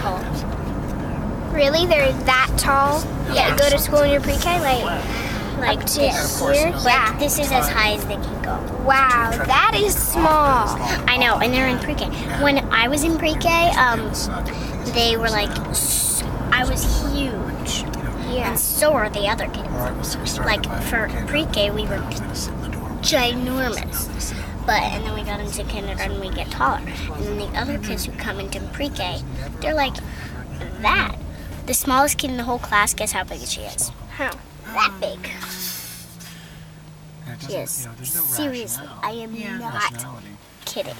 tall. Really? They're that tall? Yeah. You go to school in your pre-K? Like Up to this. here? Like this is as high as they can go. Wow, that is small. I know, and they're in pre-K. When I was in pre-K, they were like, I was huge. Yeah. And so are the other kids. Like for pre-K, we were ginormous. And then we got into kindergarten, and we get taller. And then the other kids who come into pre-K, they're like that. The smallest kid in the whole class, guess how big she is? How? That big. Yes. Seriously, I am not kidding.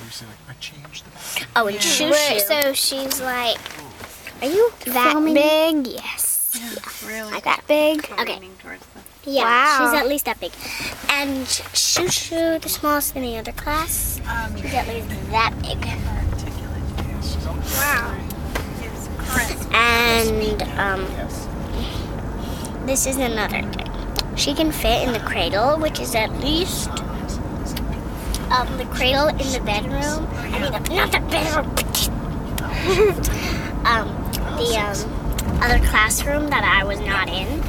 Oh, and Shoo Shoo. So she's like Are you that filming? big? Yes. Really? Like that big? Okay. Towards them. Yeah, Wow. she's at least that big. And Shoo Shoo, the smallest in the other class, she's at least that big. Wow. And this is another thing. She can fit in the cradle, which is at least the cradle in the bedroom. I mean, not the bedroom. The other classroom that I was not in.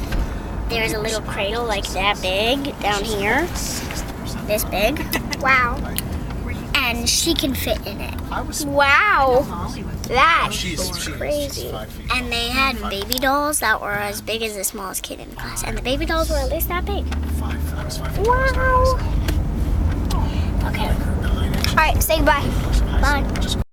There's a little cradle like that big down here, this big. Wow. And she can fit in it. Wow. That is crazy. And they had baby dolls that were as big as the smallest kid in the class. And the baby dolls were at least that big. Wow. Okay. All right, say goodbye. Bye.